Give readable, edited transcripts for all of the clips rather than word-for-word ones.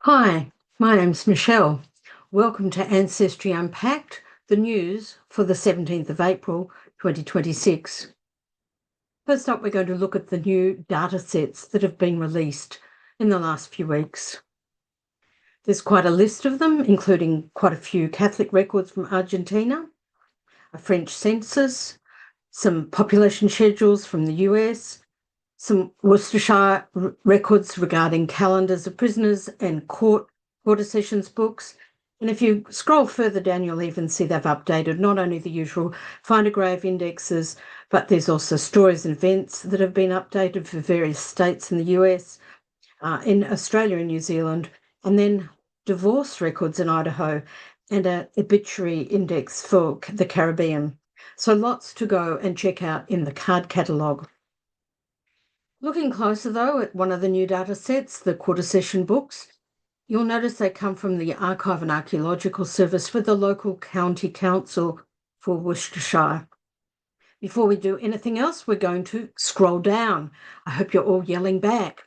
Hi, my name's Michelle. Welcome to Ancestry Unpacked, the news for the 17th of April 2026. First up, we're going to look at the new data sets that have been released in the last few weeks. There's quite a list of them, including quite a few Catholic records from Argentina, a French census, some population schedules from the US, some Worcestershire records regarding calendars of prisoners and quarter sessions books. And if you scroll further down, you'll even see they've updated not only the usual find a grave indexes, but there's also stories and events that have been updated for various states in the US, in Australia and New Zealand, and then divorce records in Idaho and an obituary index for the Caribbean. So lots to go and check out in the card catalogue. Looking closer, though, at one of the new data sets, the quarter session books, you'll notice they come from the Archive and Archaeological Service for the local county council for Worcestershire. Before we do anything else, we're going to scroll down. I hope you're all yelling back.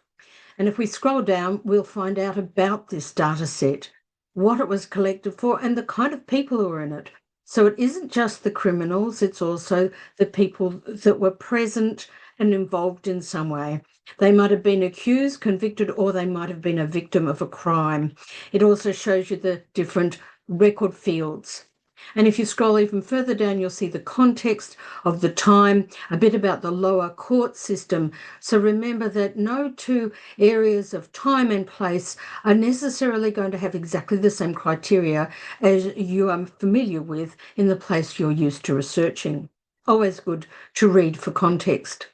And if we scroll down, we'll find out about this data set, what it was collected for, and the kind of people who are in it. So it isn't just the criminals, it's also the people that were present and involved in some way. They might have been accused, convicted, or they might have been a victim of a crime. It also shows you the different record fields. And if you scroll even further down, you'll see the context of the time, a bit about the lower court system. So remember that no two areas of time and place are necessarily going to have exactly the same criteria as you are familiar with in the place you're used to researching. Always good to read for context.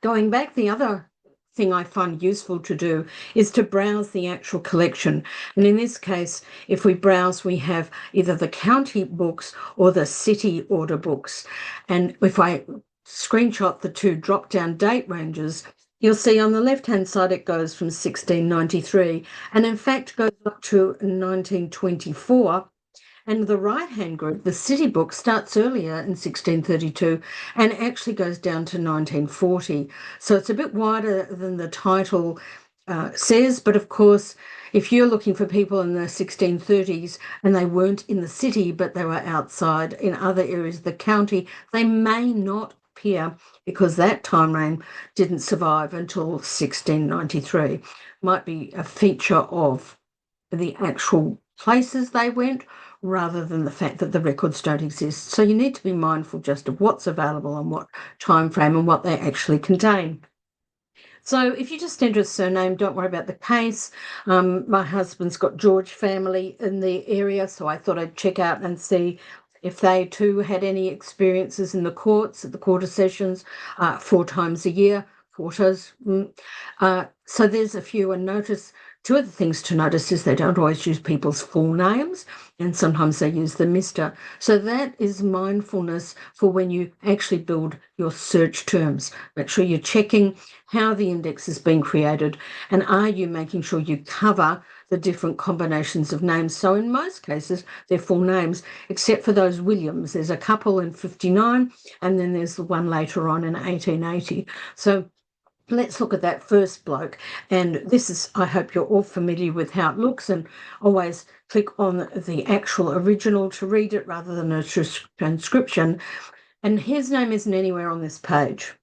Going back, the other thing I find useful to do is to browse the actual collection. And in this case, if we browse, we have either the county books or the city order books. And if I screenshot the two drop-down date ranges, you'll see on the left-hand side it goes from 1693 and in fact goes up to 1924. And the right-hand group, the city book, starts earlier in 1632 and actually goes down to 1940. So it's a bit wider than the title says, but of course, if you're looking for people in the 1630s and they weren't in the city, but they were outside in other areas of the county, they may not appear because that time frame didn't survive until 1693. Might be a feature of the actual places they went rather than the fact that the records don't exist. So you need to be mindful just of what's available and what time frame and what they actually contain. So if you just enter a surname, don't worry about the case. My husband's got George family in the area, so I thought I'd check out and see if they too had any experiences in the courts at the quarter sessions 4 times a year, quarters. So there's a few, and notice two of the things to notice is they don't always use people's full names, and sometimes they use the Mr. So that is mindfulness for when you actually build your search terms. Make sure you're checking how the index has been created, and are you making sure you cover the different combinations of names. So in most cases, they're full names, except for those Williams. There's a couple in 59, and then there's the one later on in 1880. So let's look at that first bloke. And this is, I hope you're all familiar with how it looks, and always click on the actual original to read it rather than a transcription. And his name isn't anywhere on this page.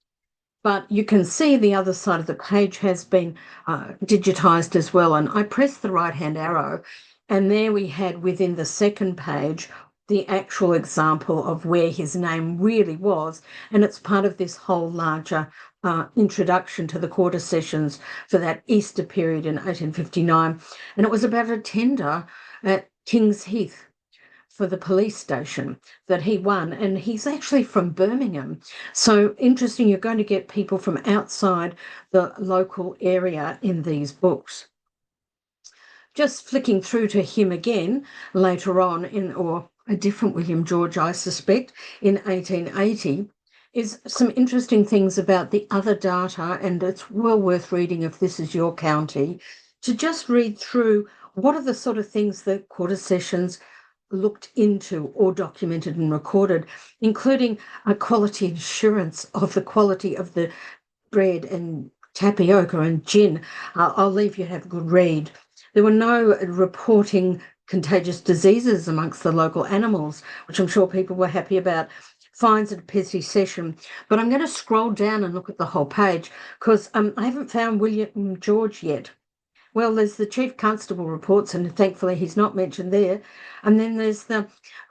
But you can see the other side of the page has been digitized as well. And I pressed the right-hand arrow, and there we had within the second page the actual example of where his name really was. And it's part of this whole larger introduction to the quarter sessions for that Easter period in 1859. And it was about a tender at King's Heath for the police station that he won, and he's actually from Birmingham. So interesting, you're going to get people from outside the local area in these books. Just flicking through to him again later on or a different William George, I suspect, in 1880, is some interesting things about the other data, and it's well worth reading if this is your county, to just read through what are the sort of things that quarter sessions looked into or documented and recorded, including a quality assurance of the quality of the bread and tapioca and gin. I'll leave you to have a good read. There were no reporting contagious diseases amongst the local animals, which I'm sure people were happy about. Finds at a busy session. But I'm going to scroll down and look at the whole page because I haven't found William George yet. Well, there's the Chief Constable reports, and thankfully he's not mentioned there. And then there's the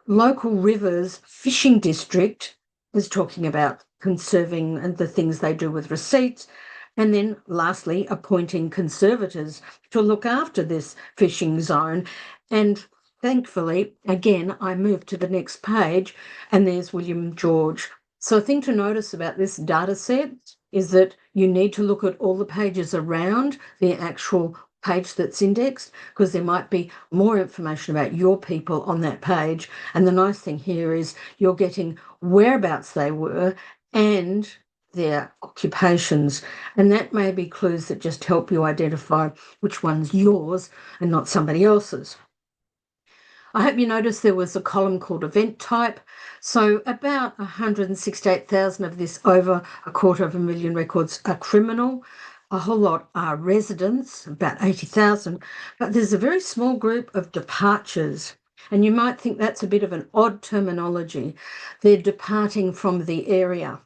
local rivers fishing district is talking about conserving and the things they do with receipts. And then lastly, appointing conservators to look after this fishing zone. And thankfully, again, I move to the next page and there's William George. So a thing to notice about this data set is that you need to look at all the pages around the actual page that's indexed because there might be more information about your people on that page. And the nice thing here is you're getting whereabouts they were and their occupations. And that may be clues that just help you identify which one's yours and not somebody else's. I hope you noticed there was a column called event type. So about 168,000 of this, over 250,000 records, are criminal. A whole lot are residents, about 80,000, but there's a very small group of departures. And you might think that's a bit of an odd terminology. They're departing from the area.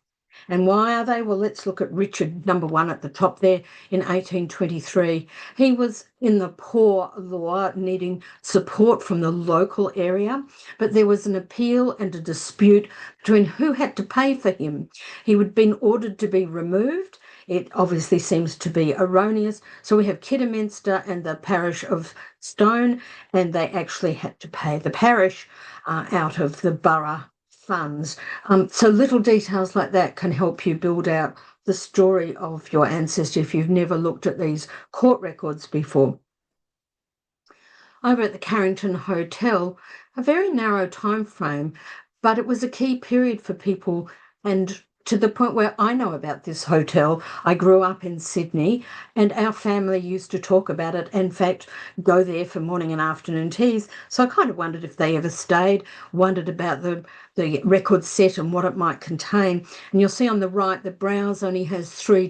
And why are they? Well, let's look at Richard, number one at the top there, in 1823. He was in the poor law, needing support from the local area, but there was an appeal and a dispute between who had to pay for him. He had been ordered to be removed. It obviously seems to be erroneous. So we have Kidderminster and the parish of Stone, and they actually had to pay the parish out of the borough funds. So little details like that can help you build out the story of your ancestry if you've never looked at these court records before. Over at the Carrington Hotel, a very narrow time frame, but it was a key period for people, and to the point where I know about this hotel. I grew up in Sydney and our family used to talk about it, in fact, go there for morning and afternoon teas. So I kind of wondered if they ever stayed, wondered about the record set and what it might contain. And you'll see on the right, the browse only has 3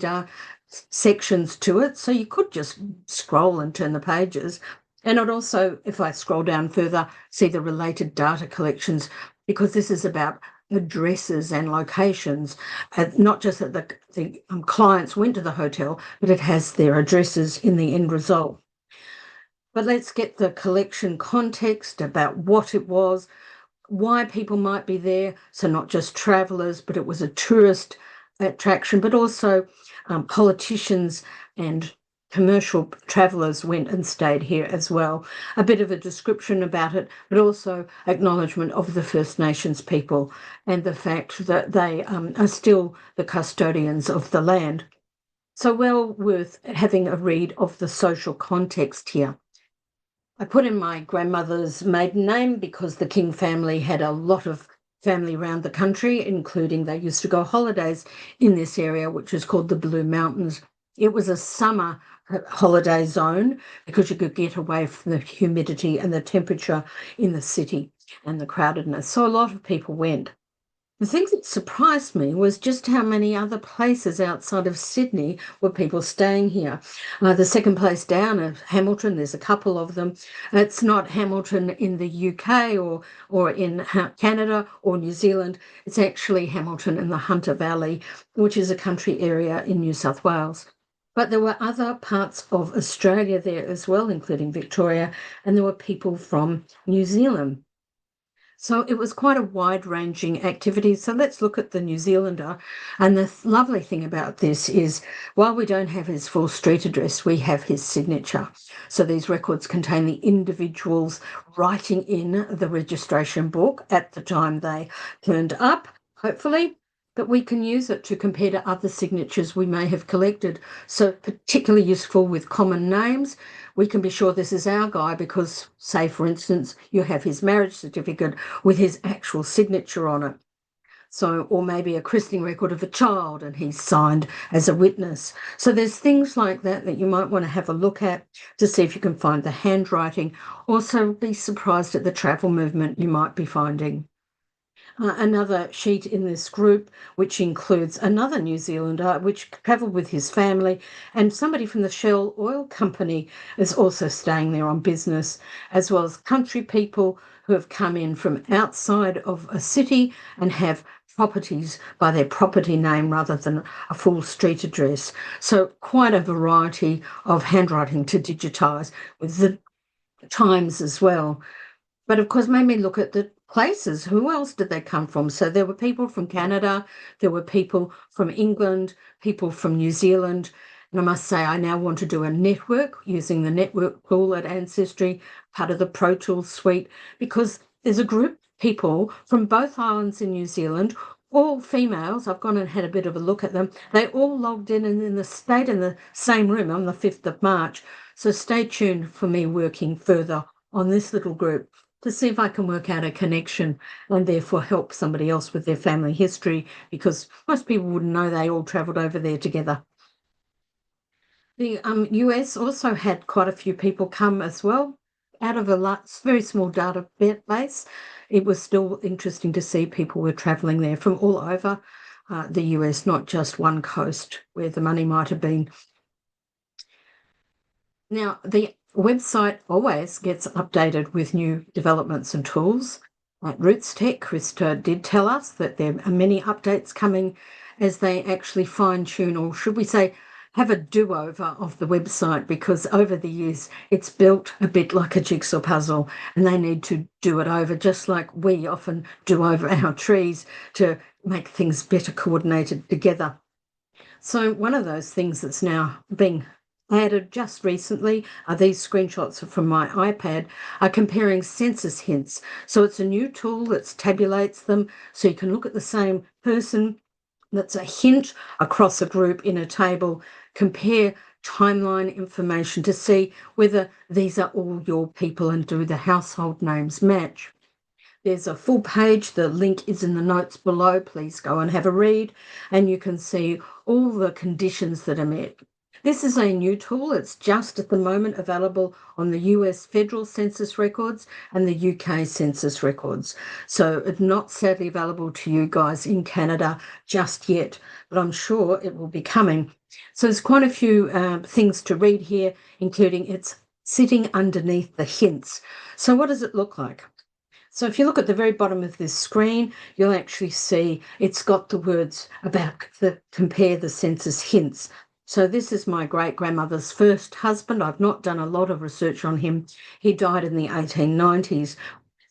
sections to it. So you could just scroll and turn the pages. And I'd also, if I scroll down further, see the related data collections, because this is about addresses and locations, not just that the clients went to the hotel, but it has their addresses in the end result. But let's get the collection context about what it was, why people might be there. So not just travellers, but it was a tourist attraction, but also politicians and commercial travellers went and stayed here as well. A bit of a description about it, but also acknowledgement of the First Nations people and the fact that they are still the custodians of the land. So well worth having a read of the social context here. I put in my grandmother's maiden name because the King family had a lot of family around the country, including they used to go holidays in this area, which is called the Blue Mountains. It was a summer holiday zone because you could get away from the humidity and the temperature in the city and the crowdedness. So a lot of people went. The thing that surprised me was just how many other places outside of Sydney were people staying here. The second place down at Hamilton, there's a couple of them. It's not Hamilton in the UK or in Canada or New Zealand. It's actually Hamilton in the Hunter Valley, which is a country area in New South Wales. But there were other parts of Australia there as well, including Victoria, and there were people from New Zealand. So it was quite a wide-ranging activity. So let's look at the New Zealander. And the lovely thing about this is, while we don't have his full street address, we have his signature. So these records contain the individuals writing in the registration book at the time they turned up, hopefully, but we can use it to compare to other signatures we may have collected. So particularly useful with common names. We can be sure this is our guy because, say, for instance, you have his marriage certificate with his actual signature on it. So, or maybe a christening record of a child and he's signed as a witness. So there's things like that that you might want to have a look at to see if you can find the handwriting. Also be surprised at the travel movement you might be finding. Another sheet in this group, which includes another New Zealander, which travelled with his family, and somebody from the Shell Oil Company is also staying there on business, as well as country people who have come in from outside of a city and have properties by their property name rather than a full street address. So quite a variety of handwriting to digitise with the times as well. But of course, made me look at the places. Who else did they come from? So there were people from Canada, there were people from England, people from New Zealand. And I must say, I now want to do a network using the network tool at Ancestry, part of the Pro Tools suite, because there's a group of people from both islands in New Zealand, all females. I've gone and had a bit of a look at them. They all logged in and stayed in the same room on the 5th of March. So stay tuned for me working further on this little group to see if I can work out a connection and therefore help somebody else with their family history, because most people wouldn't know they all travelled over there together. The US also had quite a few people come as well. Out of a very small database, it was still interesting to see people were travelling there from all over the US, not just one coast where the money might have been. Now, the website always gets updated with new developments and tools. At Roots Tech, Krista did tell us that there are many updates coming as they actually fine-tune, or should we say, have a do-over of the website, because over the years it's built a bit like a jigsaw puzzle and they need to do it over, just like we often do over our trees to make things better coordinated together. So one of those things that's now being added just recently are these screenshots from my iPad are comparing census hints. So it's a new tool that tabulates them so you can look at the same person that's a hint across a group in a table, compare timeline information to see whether these are all your people and do the household names match. There's a full page. The link is in the notes below. Please go and have a read, and you can see all the conditions that are met. This is a new tool. It's just at the moment available on the US federal census records and the UK census records. So it's not sadly available to you guys in Canada just yet, but I'm sure it will be coming. So there's quite a few things to read here, including it's sitting underneath the hints. So what does it look like? So if you look at the very bottom of this screen, you'll actually see it's got the words about compare the census hints. So this is my great-grandmother's first husband. I've not done a lot of research on him. He died in the 1890s.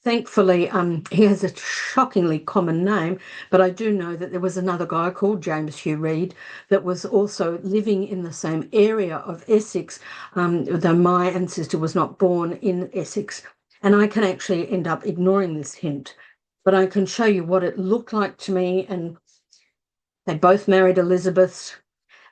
Thankfully, he has a shockingly common name, but I do know that there was another guy called James Hugh Reed that was also living in the same area of Essex, though my ancestor was not born in Essex. And I can actually end up ignoring this hint, but I can show you what it looked like to me. And they both married Elizabeths.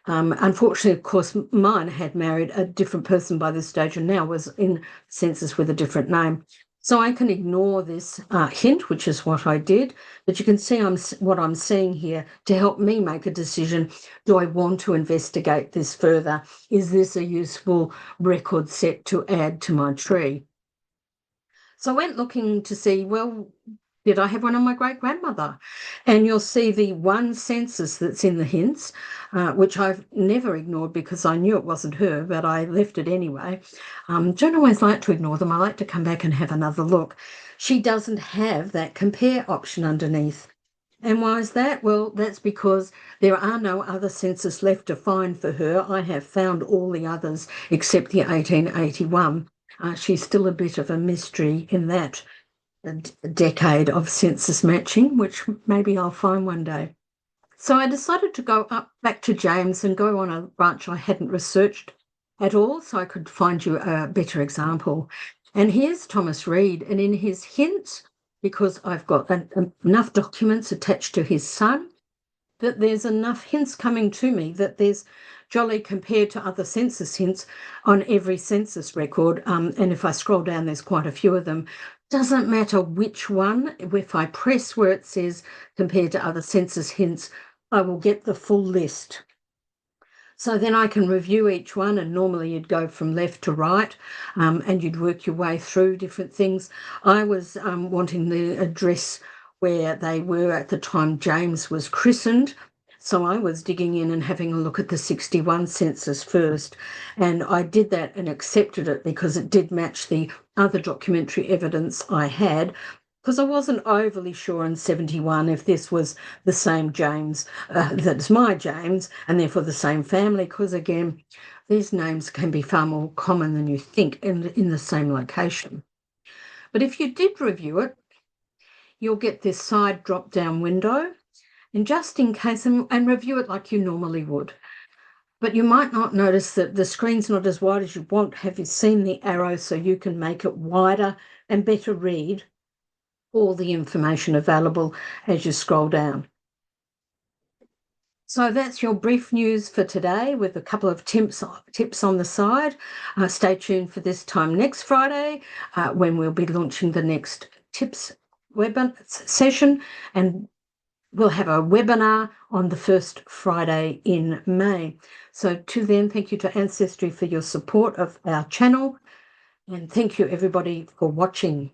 Unfortunately, of course, mine had married a different person by this stage and now was in census with a different name. So I can ignore this hint, which is what I did, but you can see what I'm seeing here to help me make a decision. Do I want to investigate this further? Is this a useful record set to add to my tree? So I went looking to see, well, did I have one on my great-grandmother? And you'll see the one census that's in the hints, which I've never ignored because I knew it wasn't her, but I left it anyway. Don't always like to ignore them. I like to come back and have another look. She doesn't have that compare option underneath. And why is that? Well, that's because there are no other census left to find for her. I have found all the others except the 1881. She's still a bit of a mystery in that decade of census matching, which maybe I'll find one day. So I decided to go up back to James and go on a branch I hadn't researched at all, so I could find you a better example. And here's Thomas Reed, and in his hints, because I've got enough documents attached to his son, that there's enough hints coming to me that there's jolly compared to other census hints on every census record. And if I scroll down, there's quite a few of them. Doesn't matter which one. If I press where it says compared to other census hints, I will get the full list. So then I can review each one, and normally you'd go from left to right and you'd work your way through different things. I was wanting the address where they were at the time James was christened. So I was digging in and having a look at the 61 census first, and I did that and accepted it because it did match the other documentary evidence I had, because I wasn't overly sure in 71 if this was the same James, that's my James, and therefore the same family, because again, these names can be far more common than you think in the same location. But if you did review it, you'll get this side drop-down window, and just in case, and review it like you normally would. But you might not notice that the screen's not as wide as you want. Have you seen the arrow so you can make it wider and better read all the information available as you scroll down? So that's your brief news for today with a couple of tips on the side. Stay tuned for this time next Friday when we'll be launching the next tips webinar session, and we'll have a webinar on the first Friday in May. So to then, thank you to Ancestry for your support of our channel, and thank you everybody for watching.